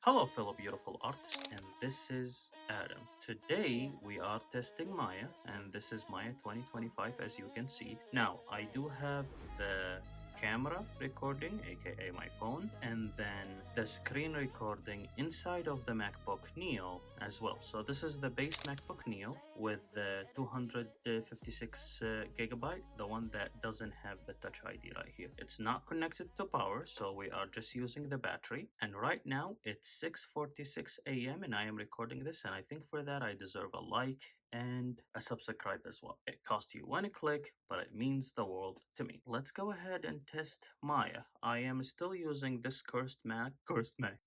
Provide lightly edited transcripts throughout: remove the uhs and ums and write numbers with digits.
Hello, fellow beautiful artists, and this is Adam. Today we are testing Maya, and this is Maya 2025, as you can see. Now, I do have the camera recording, aka my phone, and then the screen recording inside of the MacBook Neo as well. So, this is the base MacBook Neo with the 256 gigabyte, the one that doesn't have the Touch ID right here. It's not connected to power, so we are just using the battery. And right now it's 6:46 a.m. and I am recording this, and I think for that I deserve a like and a subscribe as well. It costs you one click, but it means the world to me. Let's go ahead and test Maya. I am still using this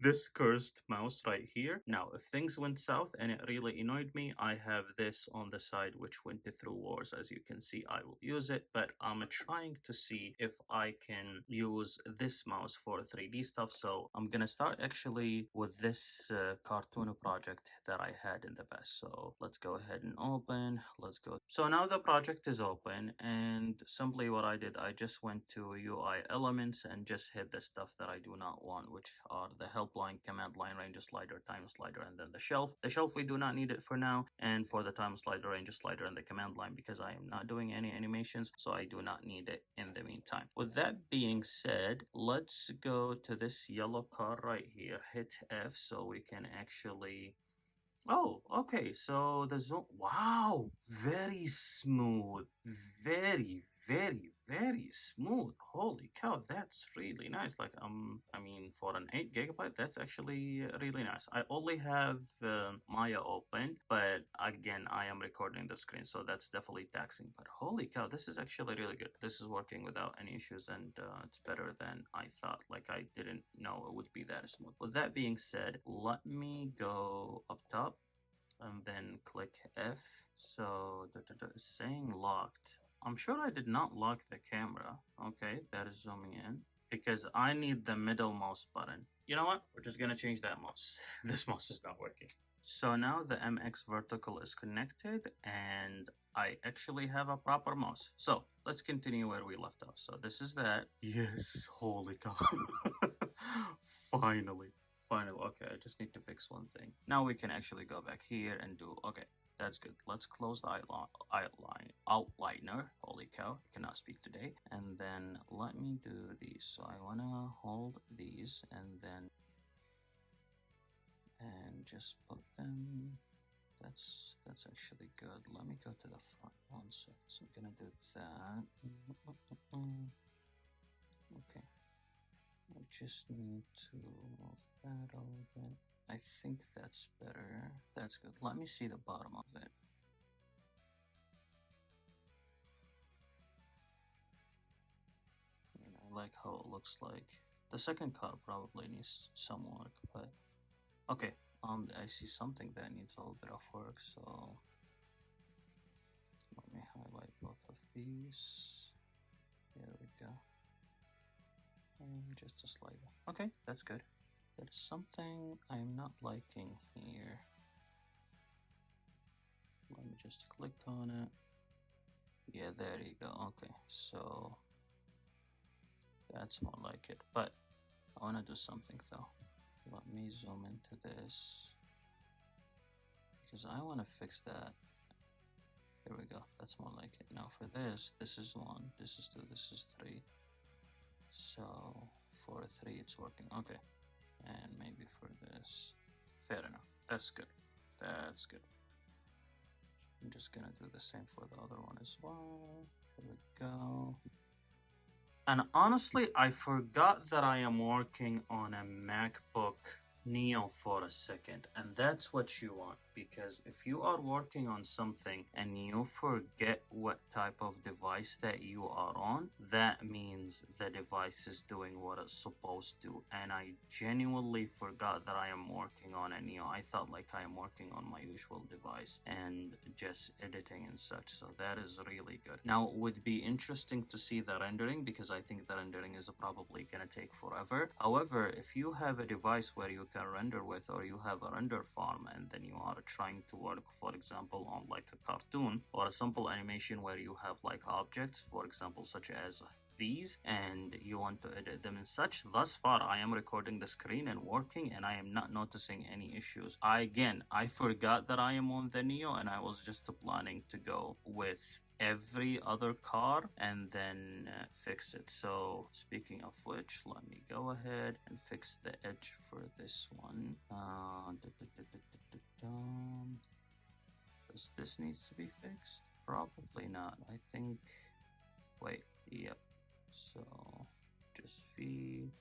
this cursed mouse right here. Now, if things went south and it really annoyed me, I have this on the side which went through wars. As you can see, I will use it, but I'm trying to see if I can use this mouse for 3D stuff. So I'm gonna start actually with this cartoon project that I had in the past. So let's go ahead and open. Let's go. So now the project is open, and simply what I did, I just went to UI elements and just hit the stuff that I do not want, which are the helpline, command line, range slider, time slider, and then the shelf. The shelf, we do not need it for now, and for the time slider, range slider, and the command line, because I am not doing any animations, so I do not need it in the meantime. With that being said, let's go to this yellow car right here, hit F so we can actually. Oh, okay. So the zone, wow, very smooth, very smooth. Holy cow, that's really nice. Like, I mean, for an 8 gigabyte, that's actually really nice. I only have Maya open, but again, I am recording the screen, so that's definitely taxing. But holy cow, this is actually really good. This is working without any issues, and it's better than I thought. Like, I didn't know it would be that smooth. With that being said, let me go up top and then click F. So it's saying locked. I'm sure I did not lock the camera. Okay, that is zooming in because I need the middle mouse button. You know what? We're just gonna change that mouse. This mouse is not working. So now the MX vertical is connected and I actually have a proper mouse. So let's continue where we left off. So this is that. Yes, holy cow. Finally. Finally, okay, I just need to fix one thing. Now we can actually go back here and do, okay, that's good. Let's close the outliner. Holy cow, I cannot speak today. And then let me do these. So I wanna hold these and just put them. That's actually good. Let me go to the front one second. So I'm gonna do that. Okay. I just need to move that a little bit. I think that's better. That's good. Let me see the bottom of it. I like how it looks like. The second car probably needs some work, but okay. I see something that needs a little bit of work, so let me highlight both of these. There we go. And just a slider. Okay, that's good. There's something I'm not liking here. Let me just click on it. Yeah, there you go. Okay, so that's more like it. But I want to do something though. Let me zoom into this because I want to fix that. There we go. That's more like it. Now for this is 1, this is 2, this is 3. So for 3 it's working. Okay. And maybe for this. Fair enough. That's good. That's good. I'm just gonna do the same for the other one as well. Here we go. And honestly, I forgot that I am working on a MacBook Neo for a second, and that's what you want, because if you are working on something and you forget what type of device that you are on, that means the device is doing what it's supposed to. And I genuinely forgot that I am working on a Neo. I thought like I am working on my usual device and just editing and such, so that is really good. Now it would be interesting to see the rendering, because I think the rendering is probably gonna take forever. However, if you have a device where you can render with, or you have a render farm and then you are trying to work, for example, on like a cartoon or a simple animation where you have like objects, for example, such as these and you want to edit them and such. Thus far, I am recording the screen and working, and I am not noticing any issues. I forgot that I am on the Neo, and I was just planning to go with every other car and then fix it. So speaking of which, let me go ahead and fix the edge for this one. Does this needs to be fixed? Probably not. I think, wait, yep. So just V,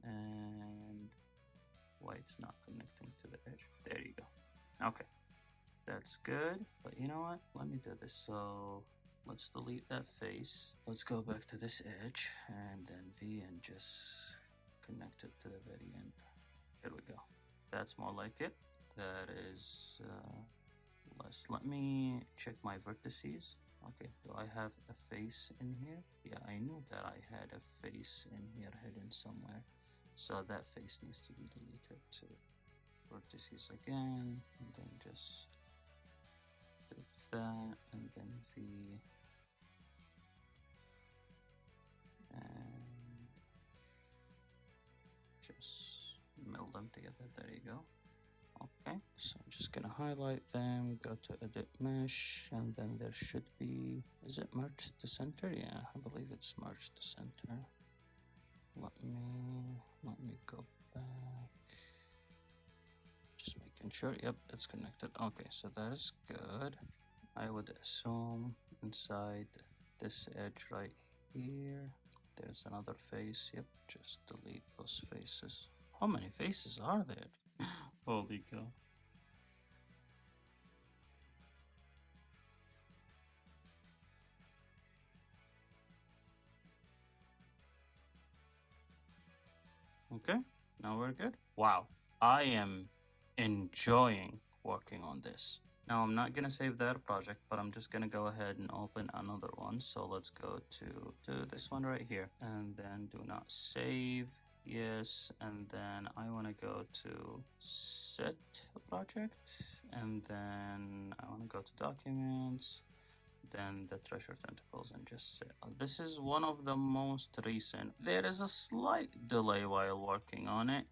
and why it's not connecting to the edge. There you go. Okay, that's good. But you know what? Let me do this. So let's delete that face. Let's go back to this edge and then V and just connect it to the very end. Here we go. That's more like it. That is less. Let me check my vertices. Okay, do I have a face in here? Yeah, I knew that I had a face in here hidden somewhere. So that face needs to be deleted too. Vertices again, and then just do that, and then V, and just meld them together. There you go. Okay, so I'm just gonna highlight them, go to edit mesh, and then there should be, is it merged to center? Yeah, I believe it's merged to center. Let me go back. Just making sure, yep, it's connected. Okay, so that is good. I would assume inside this edge right here, there's another face. Yep, just delete those faces. How many faces are there? Holy cow. Okay, now we're good. Wow, I am enjoying working on this. Now I'm not gonna save that project, but I'm just gonna go ahead and open another one. So let's go to this one right here, and then do not save. Yes, and then I want to go to set a project, and then I want to go to documents, then the treasure tentacles, and just set. This is one of the most recent. There is a slight delay while working on it,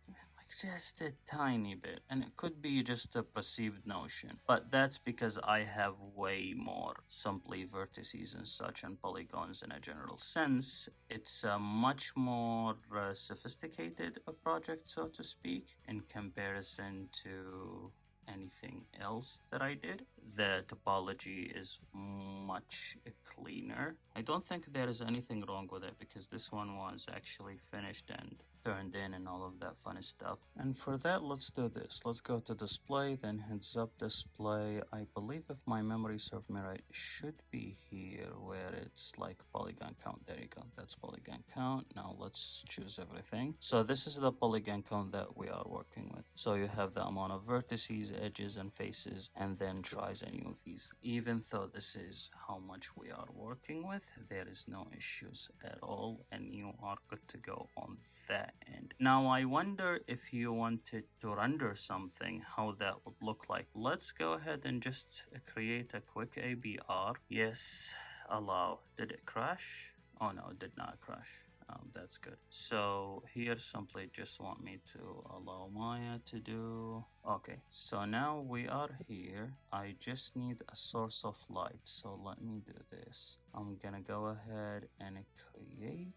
just a tiny bit, and it could be just a perceived notion, but that's because I have way more simply vertices and such and polygons in a general sense. It's a much more sophisticated project, so to speak, in comparison to anything else that I did. The topology is much cleaner. I don't think there is anything wrong with it because this one was actually finished and turned in and all of that fun stuff. And for that, let's do this. Let's go to display, then heads up display. I believe if my memory serves me right, it should be here where it's like polygon count. There you go. That's polygon count. Now let's choose everything. So this is the polygon count that we are working with. So you have the amount of vertices, edges, and faces, and then tries and UVs. Even though this is how much we are working with, there is no issues at all, and you are good to go on that end. Now I wonder if you wanted to render something, how that would look like. Let's go ahead and just create a quick ABR. Yes, allow. Did it crash? Oh no, it did not crash. That's good. So here simply just want me to allow Maya to do. Okay, so now we are here. I just need a source of light. So let me do this. I'm gonna go ahead and create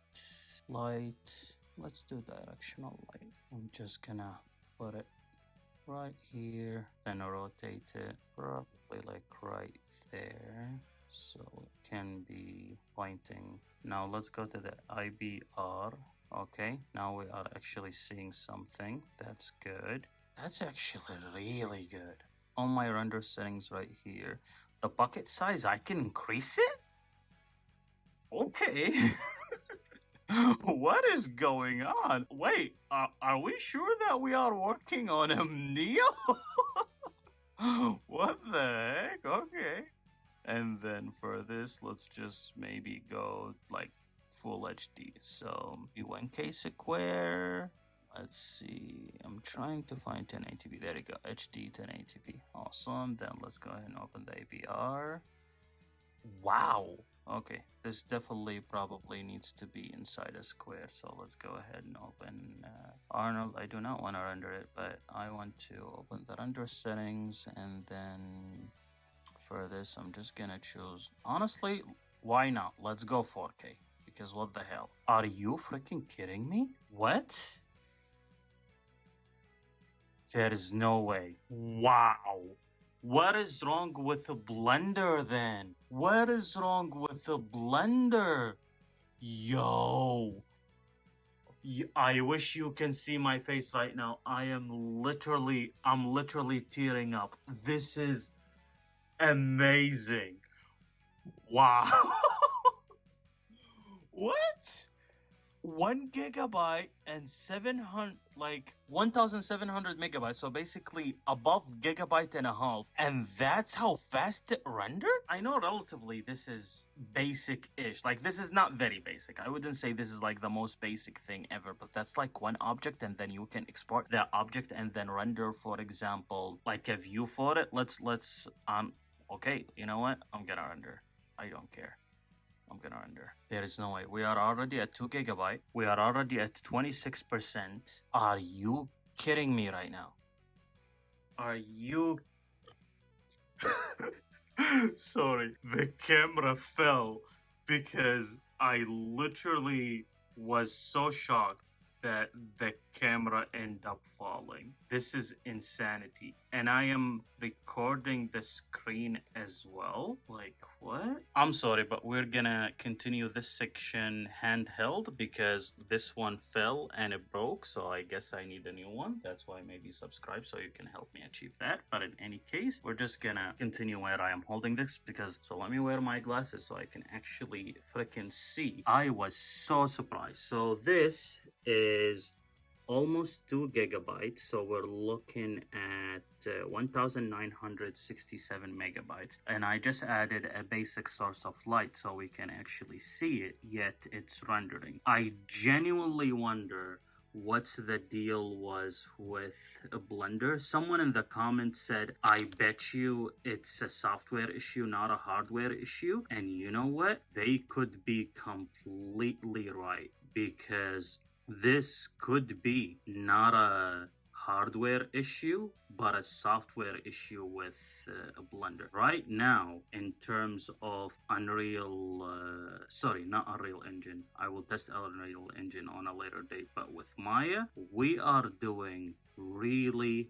light. Let's do directional light. I'm just gonna put it right here, then rotate it probably like right there, so it can be pointing. Now let's go to the IBR. Okay, now we are actually seeing something. That's good. That's actually really good. On my render settings right here, the bucket size, I can increase it? Okay. What is going on? Wait, are we sure that we are working on a Neo? What the heck? Okay. And then for this, let's just maybe go like full HD. So B1K square. Let's see. I'm trying to find 1080p. There you go. HD 1080p. Awesome. Then let's go ahead and open the APR. Wow. Okay, this definitely probably needs to be inside a square. So let's go ahead and open Arnold. I do not want to render it, but I want to open the render settings, and then for this, I'm just gonna choose. Honestly, why not? Let's go 4K. Because what the hell? Are you freaking kidding me? What? There is no way. Wow. What is wrong with the blender then? What is wrong with the blender? Yo. I wish you can see my face right now. I'm literally tearing up. This is amazing. Wow. What? 1 GB and 700, like 1,700 megabytes. So basically above gigabyte and a half. And that's how fast it rendered? I know relatively this is basic-ish. Like this is not very basic. I wouldn't say this is like the most basic thing ever, but that's like one object and then you can export that object and then render, for example, like a view for it. Okay, you know what? I'm gonna render. I don't care. I'm gonna render. There is no way. We are already at 2 GB. We are already at 26%. Are you kidding me right now? Are you... Sorry, the camera fell because I literally was so shocked that the camera ended up falling. This is insanity. And I am recording the screen as well. Like, what? I'm sorry, but we're gonna continue this section handheld because this one fell and it broke. So I guess I need a new one. That's why maybe subscribe so you can help me achieve that. But in any case, we're just gonna continue where I am holding this because, so let me wear my glasses so I can actually freaking see. I was so surprised. So this is almost 2 GB, so we're looking at 1967 megabytes, and I just added a basic source of light so we can actually see it, yet it's rendering. I genuinely wonder what's the deal was with a blender. Someone in the comments said, I bet you it's a software issue, not a hardware issue. And you know what? They could be completely right, because this could be not a hardware issue, but a software issue with a blender. Right now, in terms of not Unreal Engine. I will test Unreal Engine on a later date, but with Maya, we are doing really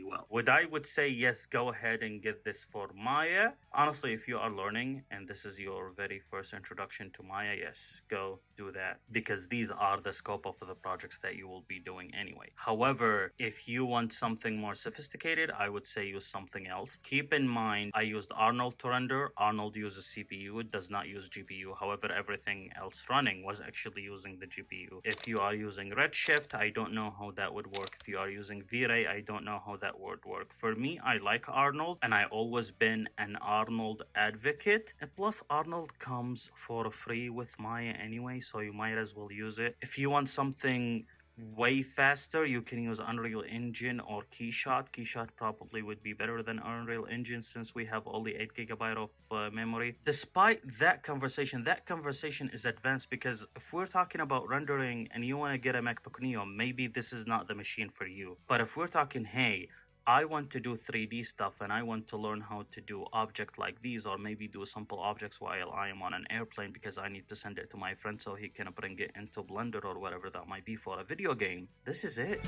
well. I would say yes, go ahead and get this for Maya. Honestly, if you are learning and this is your very first introduction to Maya, yes, go do that, because these are the scope of the projects that you will be doing anyway. However, if you want something more sophisticated, I would say use something else. Keep in mind, I used Arnold to render. Arnold uses CPU, it does not use GPU. However, everything else running was actually using the GPU. If you are using Redshift, I don't know how that would work. If you are using V-Ray, I don't know how that would work. For me, I like Arnold, and I always been an Arnold advocate. And plus, Arnold comes for free with Maya anyway, so you might as well use it. If you want something way faster, you can use Unreal Engine or Keyshot. Keyshot probably would be better than Unreal Engine since we have only 8 GB of memory. Despite that conversation is advanced, because if we're talking about rendering and you want to get a MacBook Neo, maybe this is not the machine for you. But if we're talking, hey, I want to do 3D stuff and I want to learn how to do objects like these, or maybe do simple objects while I am on an airplane because I need to send it to my friend so he can bring it into Blender or whatever that might be for a video game. This is it.